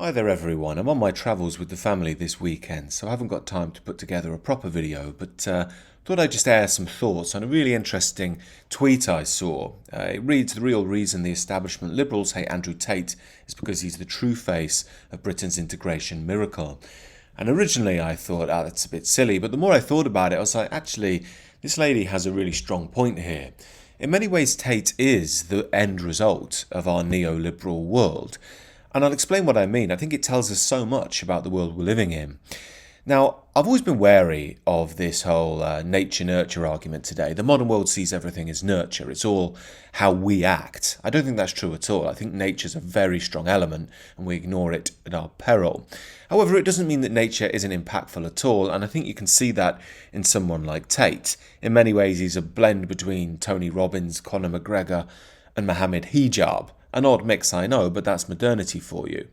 Hi there everyone, I'm on my travels with the family this weekend, so I haven't got time to put together a proper video, but thought I'd just air some thoughts on a really interesting tweet I saw. It reads, "The real reason the establishment Liberals hate Andrew Tate is because he's the true face of Britain's integration miracle." And originally I thought, that's a bit silly, but the more I thought about it, I was like, actually, this lady has a really strong point here. In many ways, Tate is the end result of our neoliberal world. And I'll explain what I mean. I think it tells us so much about the world we're living in. Now, I've always been wary of this whole nature-nurture argument today. The modern world sees everything as nurture. It's all how we act. I don't think that's true at all. I think nature's a very strong element and we ignore it at our peril. However, it doesn't mean that nature isn't impactful at all, and I think you can see that in someone like Tate. In many ways, he's a blend between Tony Robbins, Conor McGregor, and Mohammed Hijab. An odd mix, I know, but that's modernity for you.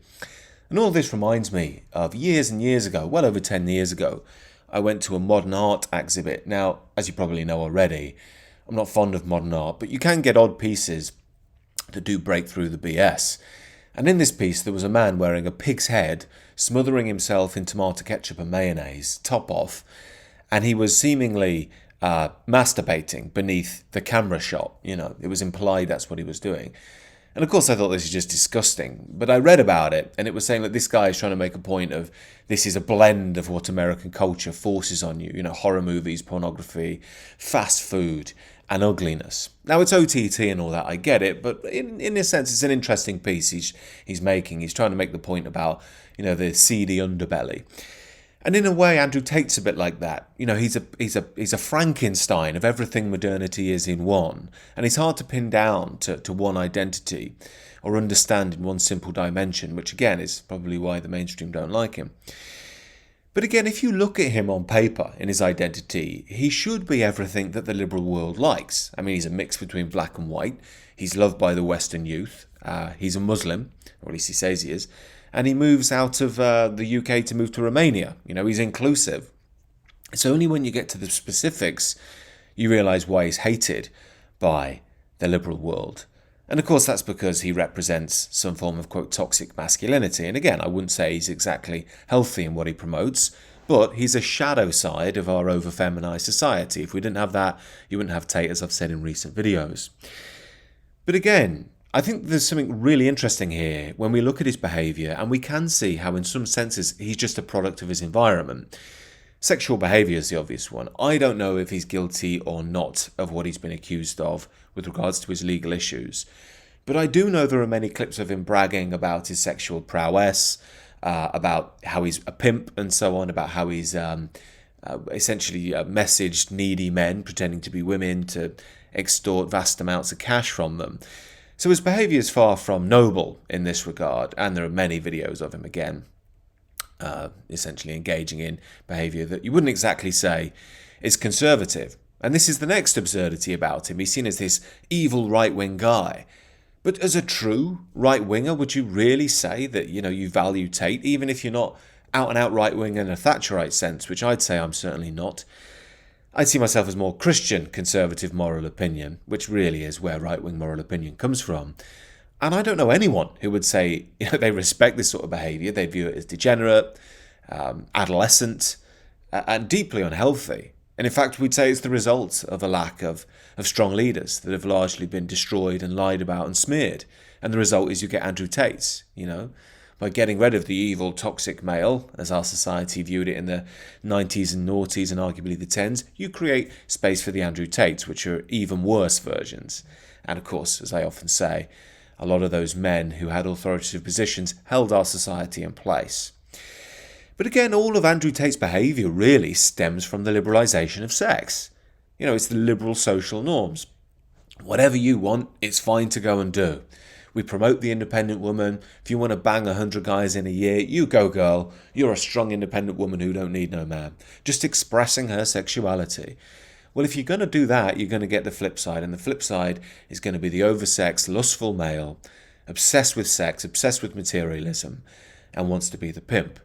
And all this reminds me of years and years ago, well over 10 years ago, I went to a modern art exhibit. Now, as you probably know already, I'm not fond of modern art, but you can get odd pieces that do break through the BS. And in this piece, there was a man wearing a pig's head, smothering himself in tomato ketchup and mayonnaise, top off, and he was seemingly masturbating beneath the camera shot. You know, it was implied that's what he was doing. And of course I thought this was just disgusting, but I read about it and it was saying that this guy is trying to make a point of this is a blend of what American culture forces on you, horror movies, pornography, fast food and ugliness. Now it's OTT and all that, I get it, but in a sense it's an interesting piece he's making. He's trying to make the point about, the seedy underbelly. And in a way, Andrew Tate's a bit like that. He's a Frankenstein of everything modernity is in one. And he's hard to pin down to one identity or understand in one simple dimension, which again is probably why the mainstream don't like him. But again, if you look at him on paper in his identity, he should be everything that the liberal world likes. I mean, he's a mix between black and white. He's loved by the Western youth. He's a Muslim, or at least he says he is. And he moves out of the UK to move to Romania. He's inclusive. It's only when you get to the specifics you realise why he's hated by the liberal world. And of course that's because he represents some form of, quote, toxic masculinity. And again, I wouldn't say he's exactly healthy in what he promotes, but he's a shadow side of our over-feminised society. If we didn't have that, you wouldn't have Tate, as I've said in recent videos. But again, I think there's something really interesting here when we look at his behaviour, and we can see how in some senses he's just a product of his environment. Sexual behaviour is the obvious one. I don't know if he's guilty or not of what he's been accused of with regards to his legal issues. But I do know there are many clips of him bragging about his sexual prowess, about how he's a pimp and so on, about how he's essentially messaged needy men pretending to be women to extort vast amounts of cash from them. So his behaviour is far from noble in this regard, and there are many videos of him again, essentially engaging in behaviour that you wouldn't exactly say is conservative. And this is the next absurdity about him. He's seen as this evil right-wing guy. But as a true right-winger, would you really say that, you value Tate, even if you're not out-and-out right-wing in a Thatcherite sense, which I'd say I'm certainly not? I see myself as more Christian conservative moral opinion, which really is where right-wing moral opinion comes from. And I don't know anyone who would say they respect this sort of behaviour. They view it as degenerate, adolescent, and deeply unhealthy. And in fact, we'd say it's the result of a lack of strong leaders that have largely been destroyed and lied about and smeared. And the result is you get Andrew Tates, By getting rid of the evil, toxic male, as our society viewed it in the 90s and noughties and arguably the 10s, you create space for the Andrew Tates, which are even worse versions. And of course, as I often say, a lot of those men who had authoritative positions held our society in place. But again, all of Andrew Tate's behaviour really stems from the liberalisation of sex. It's the liberal social norms. Whatever you want, it's fine to go and do. We promote the independent woman. If you want to bang 100 guys in a year, you go, girl. You're a strong independent woman who don't need no man. Just expressing her sexuality. Well, if you're going to do that, you're going to get the flip side. And the flip side is going to be the oversexed, lustful male, obsessed with sex, obsessed with materialism, and wants to be the pimp.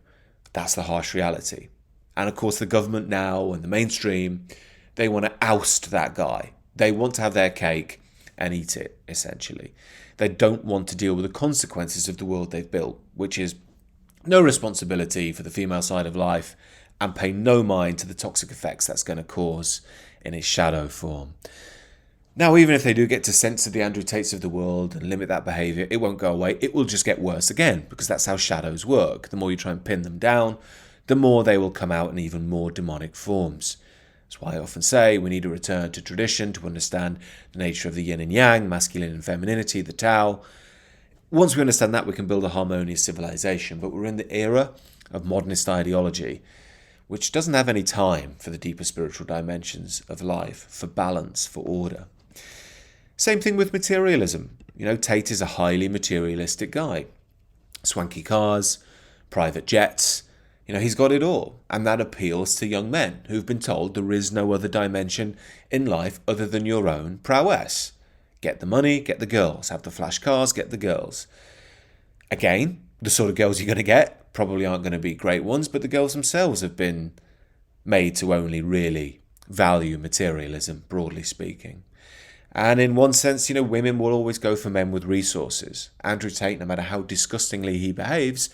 That's the harsh reality. And of course, the government now and the mainstream, they want to oust that guy. They want to have their cake and eat it, essentially. They don't want to deal with the consequences of the world they've built, which is no responsibility for the female side of life, and pay no mind to the toxic effects that's going to cause in its shadow form. Now, even if they do get to censor the Andrew Tates of the world and limit that behaviour, it won't go away. It will just get worse again, because that's how shadows work. The more you try and pin them down, the more they will come out in even more demonic forms. That's why I often say we need to return to tradition to understand the nature of the yin and yang, masculine and femininity, the Tao. Once we understand that, we can build a harmonious civilization. But we're in the era of modernist ideology, which doesn't have any time for the deeper spiritual dimensions of life, for balance, for order. Same thing with materialism. Tate is a highly materialistic guy. Swanky cars, private jets. He's got it all. And that appeals to young men who've been told there is no other dimension in life other than your own prowess. Get the money, get the girls. Have the flash cars, get the girls. Again, the sort of girls you're going to get probably aren't going to be great ones, but the girls themselves have been made to only really value materialism, broadly speaking. And in one sense, women will always go for men with resources. Andrew Tate, no matter how disgustingly he behaves,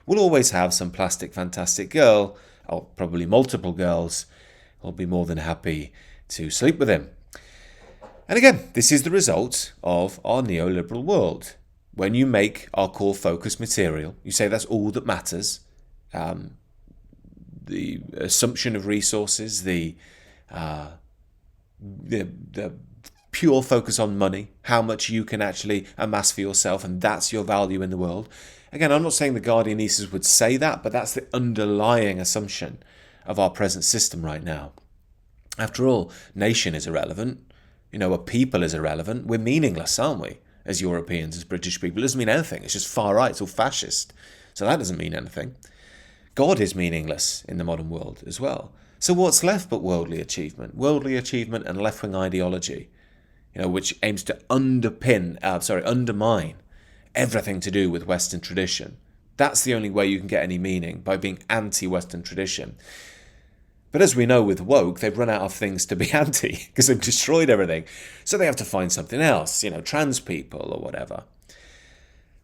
will always have some plastic fantastic girl, or probably multiple girls, who'll be more than happy to sleep with him. And again, this is the result of our neoliberal world. When you make our core focus material, you say that's all that matters. The assumption of resources, the pure focus on money, how much you can actually amass for yourself, and that's your value in the world. Again, I'm not saying the Guardianistas would say that, but that's the underlying assumption of our present system right now. After all, nation is irrelevant. A people is irrelevant. We're meaningless, aren't we? As Europeans, as British people. It doesn't mean anything. It's just far right. It's all fascist. So that doesn't mean anything. God is meaningless in the modern world as well. So what's left but worldly achievement? Worldly achievement and left-wing ideology, which aims to undermine everything to do with Western tradition. That's the only way you can get any meaning, by being anti-Western tradition. But as we know with woke, they've run out of things to be anti because they've destroyed everything. So they have to find something else, trans people or whatever.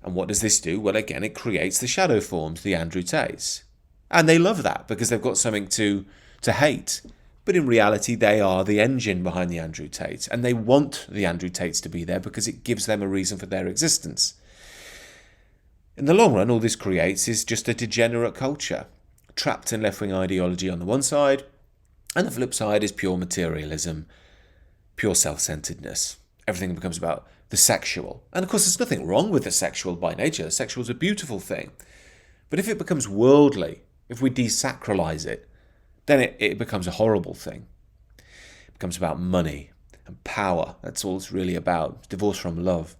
And what does this do? Well, again, it creates the shadow forms, the Andrew Tates. And they love that because they've got something to hate. But in reality, they are the engine behind the Andrew Tates. And they want the Andrew Tates to be there because it gives them a reason for their existence. In the long run, all this creates is just a degenerate culture, trapped in left-wing ideology on the one side, and the flip side is pure materialism, pure self-centeredness. Everything becomes about the sexual. And of course, there's nothing wrong with the sexual by nature. The sexual is a beautiful thing. But if it becomes worldly, if we desacralize it, then it becomes a horrible thing. It becomes about money and power. That's all it's really about. It's divorce from love.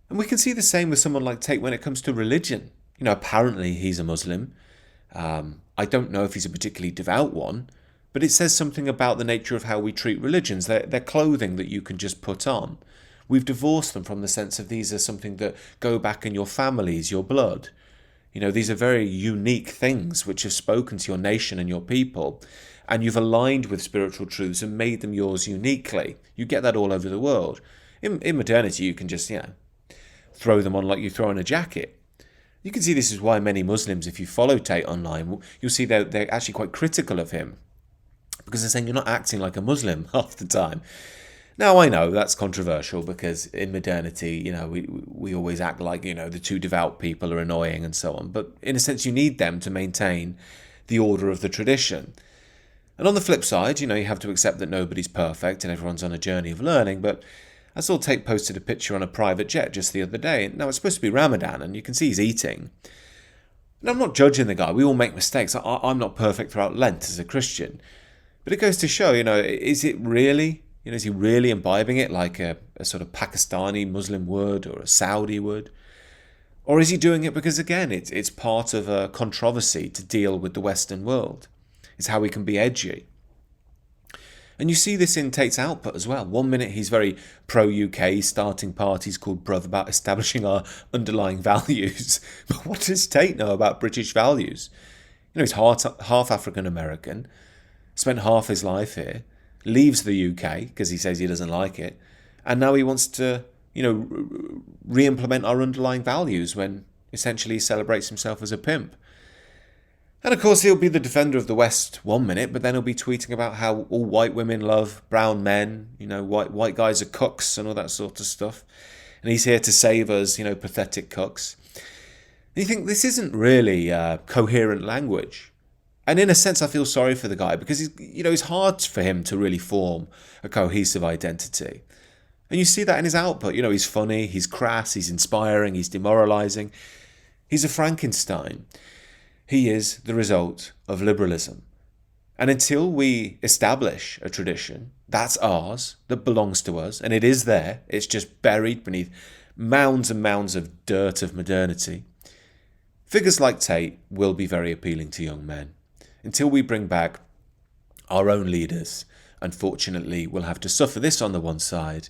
And we can see the same with someone like Tate when it comes to religion. Apparently he's a Muslim. I don't know if he's a particularly devout one, but it says something about the nature of how we treat religions. They're clothing that you can just put on. We've divorced them from the sense of these are something that go back in your families, your blood. These are very unique things which have spoken to your nation and your people, and you've aligned with spiritual truths and made them yours uniquely. You get that all over the world. In modernity, you can just, throw them on like you throw on a jacket. You can see this is why many Muslims, if you follow Tate online, you'll see they're actually quite critical of him, because they're saying you're not acting like a Muslim half the time. Now, I know that's controversial because in modernity, we always act like, the too devout people are annoying and so on. But in a sense, you need them to maintain the order of the tradition. And on the flip side, you have to accept that nobody's perfect and everyone's on a journey of learning. But I saw Tate posted a picture on a private jet just the other day. Now, it's supposed to be Ramadan and you can see he's eating. And I'm not judging the guy. We all make mistakes. I'm not perfect throughout Lent as a Christian. But it goes to show, is it really... is he really imbibing it like a sort of Pakistani Muslim would or a Saudi would? Or is he doing it because, again, it's part of a controversy to deal with the Western world? It's how we can be edgy. And you see this in Tate's output as well. One minute he's very pro-UK, starting parties called Brother about establishing our underlying values. But what does Tate know about British values? He's half African-American, spent half his life here, leaves the UK because he says he doesn't like it, and now he wants to, re-implement our underlying values when Essentially, he celebrates himself as a pimp. And of course, he'll be the defender of the West 1 minute, but then he'll be tweeting about how all white women love brown men, white guys are cooks and all that sort of stuff. And he's here to save us, pathetic cooks. And you think this isn't really coherent language. And in a sense, I feel sorry for the guy because it's hard for him to really form a cohesive identity. And you see that in his output. He's funny, he's crass, he's inspiring, he's demoralizing. He's a Frankenstein. He is the result of liberalism. And until we establish a tradition that's ours, that belongs to us, and it is there, it's just buried beneath mounds and mounds of dirt of modernity, figures like Tate will be very appealing to young men. Until we bring back our own leaders, unfortunately, we'll have to suffer this on the one side,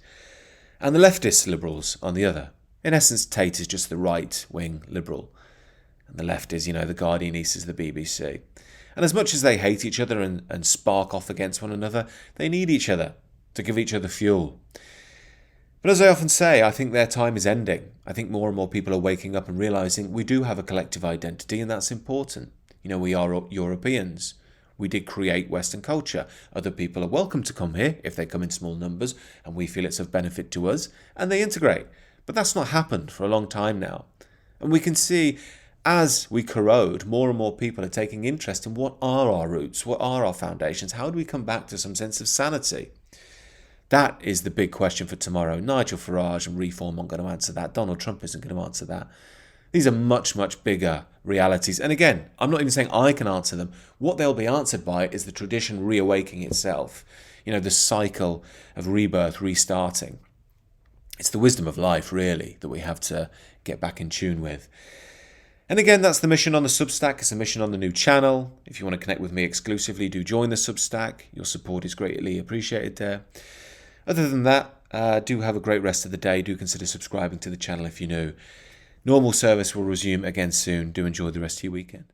and the leftist liberals on the other. In essence, Tate is just the right-wing liberal. And the left is, the Guardian, East is the BBC. And as much as they hate each other and spark off against one another, they need each other to give each other fuel. But as I often say, I think their time is ending. I think more and more people are waking up and realising we do have a collective identity, and that's important. We are Europeans. We did create Western culture. Other people are welcome to come here if they come in small numbers and we feel it's of benefit to us, and they integrate. But that's not happened for a long time now. And we can see as we corrode, more and more people are taking interest in what are our roots, what are our foundations, how do we come back to some sense of sanity? That is the big question for tomorrow. Nigel Farage and Reform aren't going to answer that. Donald Trump isn't going to answer that. These are much, much bigger realities. And again, I'm not even saying I can answer them. What they'll be answered by is the tradition reawakening itself. The cycle of rebirth, restarting. It's the wisdom of life, really, that we have to get back in tune with. And again, that's the mission on the Substack. It's a mission on the new channel. If you want to connect with me exclusively, do join the Substack. Your support is greatly appreciated there. Other than that, do have a great rest of the day. Do consider subscribing to the channel if you're new. Normal service will resume again soon. Do enjoy the rest of your weekend.